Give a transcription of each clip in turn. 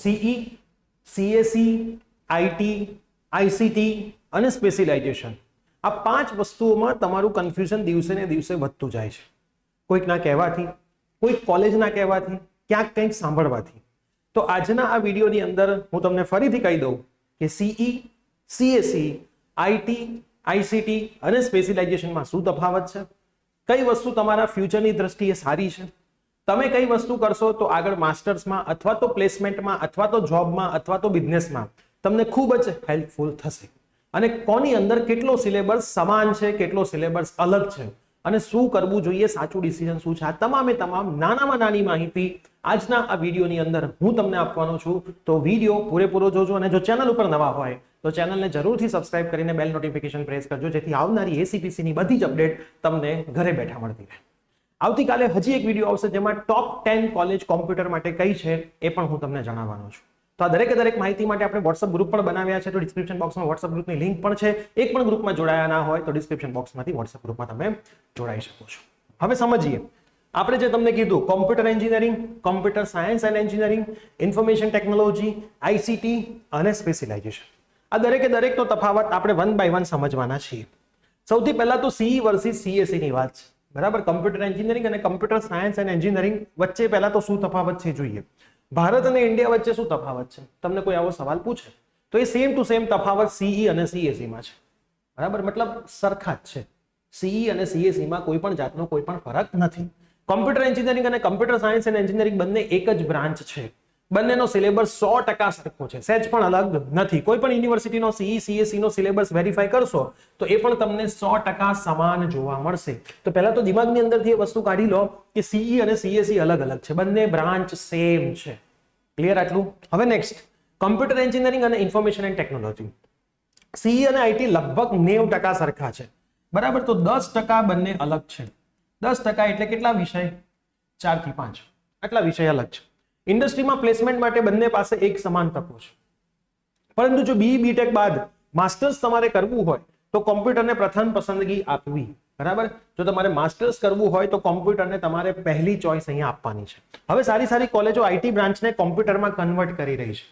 CE, CSE, IT, ICT અને specialisation, આ 5 વસ્તુઓમાં તમારું કન્ફ્યુઝન દિવસે ને દિવસે વધતું જાય છે. કોઈકના કહેવાથી, કોઈક કોલેજના કહેવાથી, ક્યાંક કંઈક સાંભળવાથી. તો આજના આ વિડીયોની અંદર હું તમને ફરીથી કહી દઉં કે સીઈ, સીએસઈ, આઈટી, આઈસીટી અને સ્પેશિયલાઇઝેશનમાં શું તફાવત છે, કઈ વસ્તુ તમારા ફ્યુચરની દ્રષ્ટિએ સારી છે, તમે કઈ વસ્તુ કરશો તો આગળ માસ્ટર્સમાં અથવા તો પ્લેસમેન્ટમાં અથવા તો જોબમાં અથવા તો બિઝનેસમાં તમને ખૂબ જ હેલ્પફુલ થશે. અને કોની અંદર કેટલો સિલેબસ સમાન છે, કેટલો સિલેબસ અલગ છે અને શું કરવું જોઈએ, સાચું ડિસિઝન શું છે, આ તમામે તમામ નાનામાં નાની માહિતી આજના આ વિડીયોની અંદર હું તમને આપવાનો છું. તો વિડીયો પૂરેપૂરો જોજો અને જો ચેનલ ઉપર નવા હોય તો ચેનલને જરૂરથી સબસ્ક્રાઇબ કરીને બેલ નોટિફિકેશન પ્રેસ કરજો, જેથી આવનારી એસીપીસીની બધી જ અપડેટ તમને ઘરે બેઠા મળતી રહે. આવતીકાલે હજી એક વિડીયો આવશે જેમાં ટોપ 10 કોલેજ કોમ્પ્યુટર માટે કઈ છે એ પણ હું તમને જણાવવાનો છું. તો આ દરેક માહિતી માટે આપણે વોટ્સઅપ ગ્રુપ પણ બનાવ્યા છે, તો ડિસ્ક્રિપ્શન બોક્સમાં વોટ્સઅપ ગ્રુપની લિંક પણ છે. એક પણ ગ્રુપમાં જોડાયા ના હોય તો ડિસ્ક્રિપ્શન બોક્સમાંથી વોટ્સઅપ ગ્રુપમાં તમે જોડાઈ શકો છો. હવે સમજીએ આપણે જે તમને કીધું, computer engineering, computer science and engineering, information technology, ICT અને સ્પેશિયલાઇઝેશન, આ દરેકનો તફાવત આપણે વન બાય વન સમજવાના છીએ. સૌથી પહેલા તો સીઈ વર્સિસ સીએસઈ ની વાત છે, બરાબર. કોમ્પ્યુટર એન્જિનિયરિંગ અને કોમ્પ્યુટર સાયન્સ એન્ડ એન્જિનિયરિંગ વચ્ચે પહેલા તો શું તફાવત છે જોઈએ. ભારત અને ઇન્ડિયા વચ્ચે શું તફાવત છે, તમને કોઈ આવો સવાલ પૂછે તો એ સેમ ટુ સેમ તફાવત સીઈ અને સીએસઈ માં છે, બરાબર. મતલબ સરખા જ છે. સીઈ અને સીએસઈ માં કોઈ પણ જાતનો કોઈ પણ ફરક નથી. કોમ્પ્યુટર એન્જિનિયરિંગ અને કોમ્પ્યુટર સાયન્સ એન્ડ એન્જિનિયરિંગ બંને એક જ બ્રાન્ચ છે. બંનેનો સિલેબસ 100% સરખો છે, સહેજ પણ અલગ નથી. કોઈ પણ યુનિવર્સિટીનો સીઈ સીએસઈ નો સિલેબસ વેરીફાઈ કરશો તો એ પણ તમને 100% સમાન જોવા મળશે. તો પહેલા તો દિમાગની અંદરથી એ વસ્તુ કાઢી લો કે સીઈ અને સીએસઈ અલગ અલગ છે, બંને બ્રાન્ચ સેમ છે. ક્લિયર આટલું? હવે નેક્સ્ટ, કોમ્પ્યુટર એન્જિનિયરિંગ અને ઇન્ફોર્મેશન એન્ડ ટેકનોલોજી, સીઈ અને આઈટી લગભગ 90% સરખા છે, બરાબર. તો 10% બંને અલગ છે. 10% એટલે કેટલા વિષય? 4 થી 5 આટલા વિષય અલગ છે. ઇન્ડસ્ટ્રીમાં પ્લેસમેન્ટ માટે બંને પાસે એક સમાન તકો છે. પરંતુ જો બીઈ બીટેક બાદ માસ્ટર્સ તમારે કરવું હોય તો કોમ્પ્યુટરને પ્રથમ પસંદગી આપવી, બરાબર. જો તમારે માસ્ટર્સ કરવું હોય તો કોમ્પ્યુટરને તમારે પહેલી ચોઇસ અહીંયા આપવાની છે. હવે સારી કોલેજો આઈટી બ્રાન્ચને કોમ્પ્યુટરમાં કન્વર્ટ કરી રહી છે,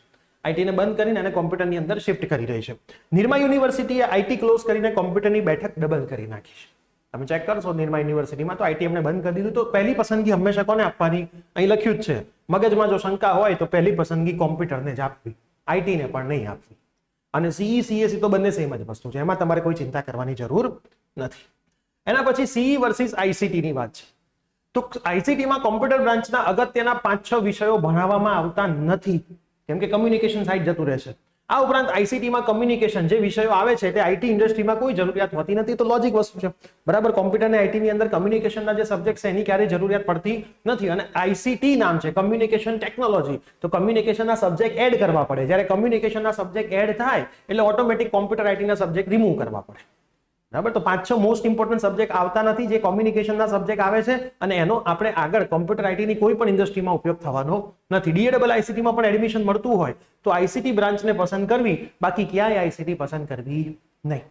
આઈટીને બંધ કરીને અને કોમ્પ્યુટરની અંદર શિફ્ટ કરી રહી છે. નિરમા યુનિવર્સિટીએ આઈટી ક્લોઝ કરીને કોમ્પ્યુટરની બેઠક ડબલ કરી નાખી છે. તમે ચેક કરશો નિરમા યુનિવર્સિટીમાં તો આઈટી એમને બંધ કરી દીધું. તો પહેલી પસંદગી હંમેશા કોને આપવાની? અહીં લખ્યું જ છે, મગજમાં જો શંકા હોય તો પહેલી પસંદગી કોમ્પ્યુટરને જ આપવી, આઈટીને પણ નહીં આપવી. અને સીઈ સીએસઈ તો બંને સેમ જ વસ્તુ છે, એમાં તમારે કોઈ ચિંતા કરવાની જરૂર નથી. એના પછી સીઈ વર્સિસ આઈસીટી ની વાત છે. તો આઈસીટીમાં કોમ્પ્યુટર બ્રાન્ચના અગત્યના 5-6 વિષયો ભણાવવામાં આવતા નથી, કેમ કે કમ્યુનિકેશન સાઇડ જતું રહેશે. આ ઉપરાંત આઈસીટીમાં કમ્યુનિકેશન જે વિષયો આવે છે તે આઈટી ઇન્ડસ્ટ્રીમાં કોઈ જરૂરિયાત હોતી નથી. તો લોજિક વસ્તુ છે, બરાબર. કોમ્પ્યુટર અને આઈટી ની અંદર કમ્યુનિકેશનના જે સબ્જેક્ટ છે એની ક્યારેય જરૂરિયાત પડતી નથી. અને આઈસીટી નામ છે, કમ્યુનિકેશન ટેકનોલોજી, તો કમ્યુનિકેશનના સબ્જેક્ટ એડ કરવા પડે. જ્યારે કમ્યુનિકેશનના સબ્જેક્ટ એડ થાય એટલે ઓટોમેટિક કોમ્પ્યુટર આઈટીના સબ્જેક્ટ રિમૂવ કરવા પડે, બરાબર. તો 5-6 મોસ્ટ ઇમ્પોર્ટન્ટ સબ્જેક્ટ આવતા નથી, જે કોમ્યુનિકેશનના સબ્જેક્ટ આવે છે અને એનો આપણે આગળ કોમ્પ્યુટર આઈટીની કોઈ પણ ઇન્ડસ્ટ્રીમાં ઉપયોગ થવાનો નથી. ડીએડબલ આઈસીટીમાં પણ એડમિશન મળતું હોય તો આઈસીટી બ્રાન્ચને પસંદ કરવી, બાકી ક્યાંય આઈસીટી પસંદ કરવી નહીં.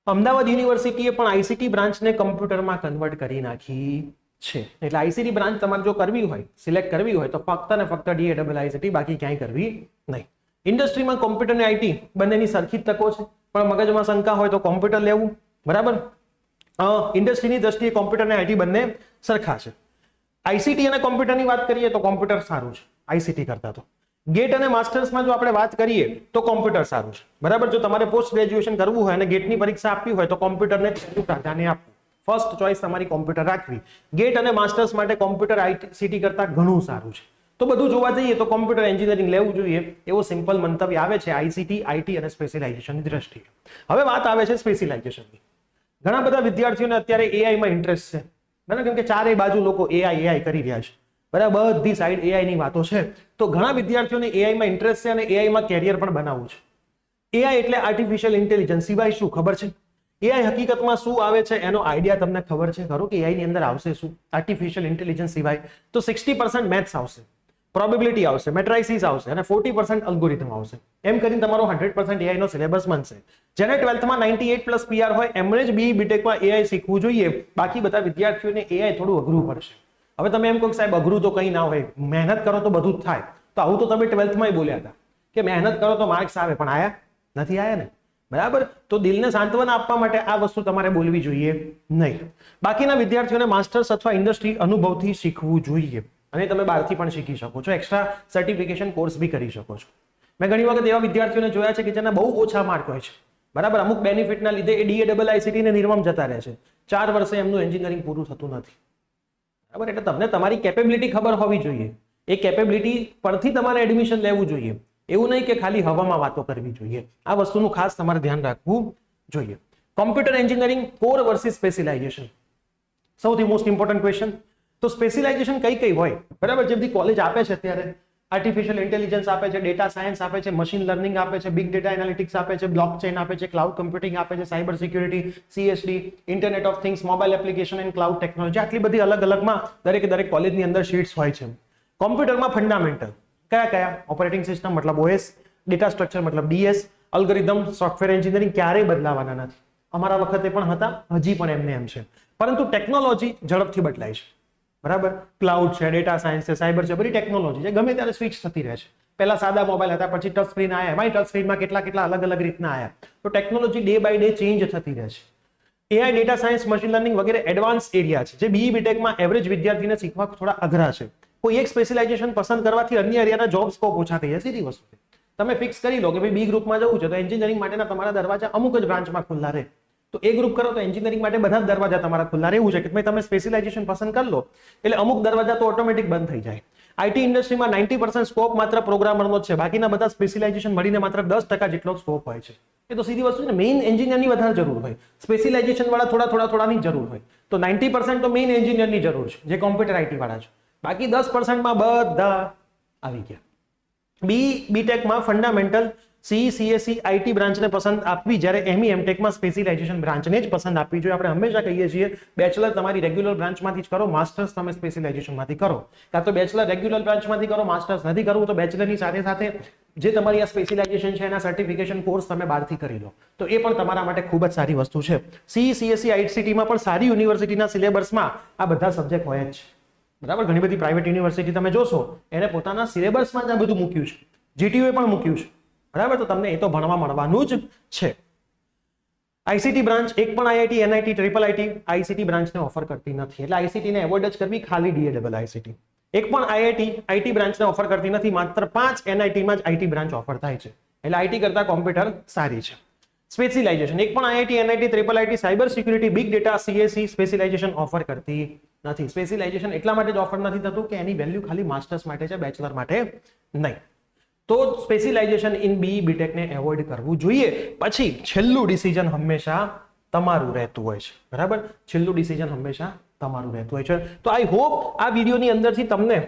અમદાવાદ યુનિવર્સિટીએ પણ આઈસીટી બ્રાન્ચને કોમ્પ્યુટરમાં કન્વર્ટ કરી નાખી છે. એટલે આઈસીટી બ્રાન્ચ તમારે જો કરવી હોય, સિલેક્ટ કરવી હોય તો ફક્ત ને ફક્ત ડીએડબલ આઈસીટી, બાકી ક્યાંય કરવી નહીં. ઇન્ડસ્ટ્રીમાં કોમ્પ્યુટર અને આઈટી બંનેની સરખી જ તકો છે, પણ મગજમાં શંકા હોય તો કોમ્પ્યુટર લેવું, બરાબર. ઇન્ડસ્ટ્રીની દ્રષ્ટિએ કોમ્પ્યુટર અને આઈટી બંને સરખા છે. આઈસીટી અને કોમ્પ્યુટરની વાત કરીએ તો કોમ્પ્યુટર સારું છે આઈસીટી કરતા. તો ગેટ અને માસ્ટર્સમાં જો આપણે વાત કરીએ તો કોમ્પ્યુટર સારું છે, બરાબર. જો તમારે પોસ્ટ ગ્રેજ્યુએશન કરવું હોય અને ગેટની પરીક્ષા આપવી હોય તો કોમ્પ્યુટરને પ્રાધાન્ય આપવું, ફર્સ્ટ ચોઇસ તમારી કોમ્પ્યુટર રાખવી. ગેટ અને માસ્ટર્સ માટે કોમ્પ્યુટર આઈસીટી કરતા ઘણું સારું છે. તો બધું જોવા જઈએ તો કોમ્પ્યુટર એન્જિનિયરિંગ લેવું જોઈએ, એવો સિમ્પલ મંતવ્ય આવે છે આઈસીટી, આઈટી અને સ્પેશિયલાઇઝેશનની દ્રષ્ટિએ. હવે વાત આવે છે સ્પેશિયલાઇઝેશનની. ઘણા બધા વિદ્યાર્થીઓને અત્યારે એઆઈમાં ઇન્ટરેસ્ટ છે, બરાબર, કેમ કે ચારે બાજુ લોકો એઆઈ કરી રહ્યા છે, બરાબર. બધી સાઈડ એઆઈ ની વાતો છે. તો ઘણા વિદ્યાર્થીઓને એઆઈમાં ઇન્ટરેસ્ટ છે અને એઆઈમાં કેરિયર પણ બનાવવું છે. એઆઈ એટલે આર્ટિફિશિયલ ઇન્ટેલિજન્સ સિવાય શું ખબર છે? એઆઈ હકીકતમાં શું આવે છે એનો આઈડિયા તમને ખબર છે ખરો કે એઆઈ ની અંદર આવશે શું? આર્ટિફિશિયલ ઇન્ટેલિજન્સ સિવાય તો 60% મેથ્સ આવશે, પ્રોબેબિલિટી આવશે, મેટ્રાઇસિસ આવશે અને 40% અલ્ગોરિધમ આવશે. એમ કરીને તમારો 100% એઆઈ નો સિલેબસ બનશે. જેને 12th માં 98+ PR હોય એમણે જ બીઈ બીટેકમાં એઆઈ શીખવું જોઈએ. બાકી બધા વિદ્યાર્થીઓને એઆઈ થોડું અઘરું પડશે. હવે તમે એમ કહો કે સાહેબ અઘરું તો કંઈ ના હોય, મહેનત કરો તો બધું જ થાય. તો આવું તો તમે 12th માં બોલ્યા હતા કે મહેનત કરો તો માર્ક્સ આવે, પણ આયા નથી આયા ને, બરાબર. તો દિલને સાંત્વના આપવા માટે આ વસ્તુ તમારે બોલવી જોઈએ નહીં. બાકીના વિદ્યાર્થીઓને માસ્ટર્સ અથવા ઇન્ડસ્ટ્રી અનુભવથી શીખવું જોઈએ, અને તમે બહારથી પણ શીખી શકો છો, એક્સ્ટ્રા સર્ટિફિકેશન કોર્સ બી કરી શકો છો. મેં ઘણી વખત એવા વિદ્યાર્થીઓને જોયા છે કે જેના બહુ ઓછા માર્ક હોય છે, બરાબર, અમુક બેનિફિટના લીધે એ DAIICT ને નિર્મમ જતા રહે છે, 4 વર્ષે એમનું એન્જિનિયરિંગ પૂરું થતું નથી, બરાબર. એટલે તમને તમારી કેપેબિલિટી ખબર હોવી જોઈએ, એ કેપેબિલિટી પરથી તમારે એડમિશન લેવું જોઈએ, એવું નહીં કે ખાલી હવામાં વાતો કરવી જોઈએ. આ વસ્તુનું ખાસ તમારે ધ્યાન રાખવું જોઈએ. Computer engineering core versus specialisation, સૌથી મોસ્ટ ઇમ્પોર્ટન્ટ ક્વેશ્ચન. તો સ્પેશિયલાઇઝેશન કઈ કઈ હોય, બરાબર, જેમ કોલેજ આપે છે અત્યારે આર્ટિફિશિયલ ઇન્ટેલિજન્સ આપે છે, ડેટા સાયન્સ આપે છે, મશીન લર્નિંગ આપે છે, બિગ ડેટા એનાલિટિક્સ આપે છે, બ્લોકચેન આપે છે, ક્લાઉડ કમ્પ્યુટિંગ આપે છે, cyber security, CSD, internet of things, mobile application and cloud technology, આટલી બધી અલગ અલગમાં દરેક કોલેજની અંદર શીટ્સ હોય છે. કોમ્પ્યુટરમાં ફંડામેન્ટલ કયા કયા? ઓપરેટિંગ સિસ્ટમ મતલબ OS, ડેટા સ્ટ્રક્ચર મતલબ DS, અલ્ગોરિધમ, સોફ્ટવેર એન્જિનિયરિંગ ક્યારેય બદલાવાના નથી. અમારા વખતે પણ હતા, હજી પણ એમને એમ છે, પરંતુ ટેકનોલોજી ઝડપથી બદલાય છે, બરાબર. ક્લાઉડ છે, ડેટા સાયન્સ છે, સાયબર છે, બધી ટેકનોલોજી છે, ગમે ત્યારે સ્વિચ થતી રહે છે. પહેલા સાદા મોબાઈલ હતા, પછી ટચ સ્ક્રીન આવ્યા, એમાંય ટચ સ્ક્રીનમાં કેટલા અલગ અલગ રીતના આવ્યા. તો technology day by day change થતી રહે છે. AI, data science, machine learning વગેરે એડવાન્સ એરિયા છે, જે BE BTECમાં એવરેજ વિદ્યાર્થીને શીખવા થોડા અઘરા છે. કોઈ એક સ્પેશિયલાઇઝેશન પસંદ કરવાથી અન્ય એરિયાના જોબ સ્કોપ ઓછા થઈ જાય, સીધી વસ્તુ. તમે ફિક્સ કરી લો કે ભાઈ B ગ્રુપમાં જવું છે, તો એન્જિનિયરિંગ માટેના તમારા દરવાજા અમુક જ બ્રાન્ચમાં ખુલ્લા રહે. તો એ ગ્રુપ કરો તો એન્જિનિયરિંગ માટે બધા જ દરવાજા તમારા ખુલ્લા રહેવું છે કે તમે સ્પેશિયલાઇઝેશન પસંદ કરી લો એટલે અમુક દરવાજા તો ઓટોમેટિક બંધ થઈ જાય. IT ઇન્ડસ્ટ્રીમાં 90% સ્કોપ માત્ર પ્રોગ્રામરનો જ છે, બાકીના બધા સ્પેશિયલાઇઝેશન મળીને માત્ર 10% જેટલો સ્કોપ હોય છે. એ તો સીધી વસ્તુ છે ને, મેઇન એન્જિનિયરની વધારે જરૂર હોય, સ્પેશિયલાઇઝેશન વાળા થોડાની જરૂર હોય. તો 90% તો મેઇન એન્જિનિયરની જરૂર છે, જે કોમ્પ્યુટર IT વાળા છે. બાકી 10%માં બધા આવી ગયા. BTECમાં ફંડામેન્ટલ, CE, CSE, IT બ્રાન્ચને પસંદ આપવી, જ્યારે ME MTECમાં સ્પેશિયલાઇઝેશન બ્રાન્ચને જ પસંદ આપવી જોઈએ. આપણે હંમેશા કહીએ છીએ બેચલર તમારી રેગ્યુલર બ્રાન્ચમાંથી જ કરો, માસ્ટર્સ તમે સ્પેશિયલાઇઝેશનમાંથી કરો. કાં તો બેચલર રેગ્યુલર બ્રાન્ચમાંથી કરો, માસ્ટર્સ નથી કરવું તો બેચલરની સાથે સાથે જે તમારી આ સ્પેશિયલાઇઝેશન છે એના સર્ટિફિકેશન કોર્સ તમે બહારથી કરી લો, તો એ પણ તમારા માટે ખૂબ જ સારી વસ્તુ છે. CE, CSE, ICTમાં પણ સારી યુનિવર્સિટીના સિલેબસમાં આ બધા સબ્જેક્ટ હોય જ, બરાબર. ઘણી બધી પ્રાઇવેટ યુનિવર્સિટી તમે જોશો એને પોતાના સિલેબસમાં જ આ બધું મૂક્યું છે, GTU પણ મૂક્યું છે, બરાબર. તો તમને એ તો ભણવા મળવાનું જ છે. ICT બ્રાન્ચ એક પણ IIT, NIT, IIT ICT બ્રાન્ચને ઓફર કરતી નથી, એટલે ICT ને એવોઇડ જ કરવી, ખાલી DAIICT. એક પણ IIT IT બ્રાન્ચને ઓફર કરતી નથી, માત્ર 5 NITમાં જ IT બ્રાન્ચ ઓફર થાય છે, એટલે IT કરતા કોમ્પ્યુટર સારી છે. સ્પેશિયલાઇઝેશન એક પણ IIT, NIT, IIIT, cyber security, big data, CSE specialisation offer કરતી નથી. સ્પેશિયલાઇઝેશન એટલા માટે જ ઓફર નથી થતું કે એની વેલ્યુ ખાલી માસ્ટર્સ માટે છે, બેચલર માટે નહીં. તો સ્પેશિયલાઇઝેશન ઇન BE BTEC ને એવોઇડ કરવું જોઈએ. પછી છેલ્લું ડિસિઝન હંમેશા તમારું રહેતું હોય છે, બરાબર. છેલ્લું ડિસિઝન હંમેશા તમારું રહેતું હોય છે. તો આઈ હોપ આ વિડીયોની અંદરથી તમને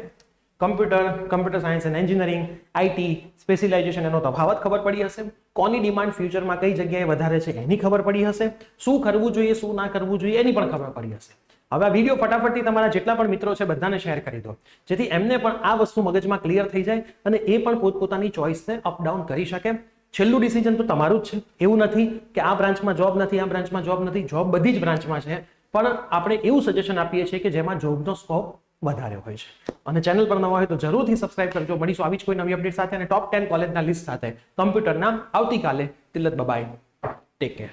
computer science and engineering, IT specialisation એનો તફાવત ખબર પડી હશે, કોની ડિમાન્ડ ફ્યુચરમાં કઈ જગ્યાએ વધારે છે એની ખબર પડી હશે, શું કરવું જોઈએ શું ના કરવું જોઈએ એની પણ ખબર પડી હશે. હવે આ વિડીયો ફટાફટથી તમારા જેટલા પણ મિત્રો છે બધાને શેર કરી દો, જેથી એમને પણ આ વસ્તુ મગજમાં ક્લિયર થઈ જાય અને એ પણ પોતપોતાની ચોઇસને અપ ડાઉન કરી શકે. છેલ્લું ડિસિઝન તો તમારું જ છે, એવું નથી કે આ બ્રાન્ચમાં જોબ નથી, આ બ્રાન્ચમાં જોબ નથી, જોબ બધી જ બ્રાન્ચમાં છે, પણ આપણે એવું સજેશન આપીએ છીએ કે જેમાં જોબનો સ્કોપ વધારે હોય છે. અને ચેનલ પર નવા હોય તો જરૂરથી સબસ્ક્રાઇબ કરજો. મળીશું આવી જ કોઈ નવી અપડેટ સાથે અને ટોપ 10 કોલેજના લિસ્ટ સાથે કમ્પ્યુટરના આવતીકાલે. Till bye, take care.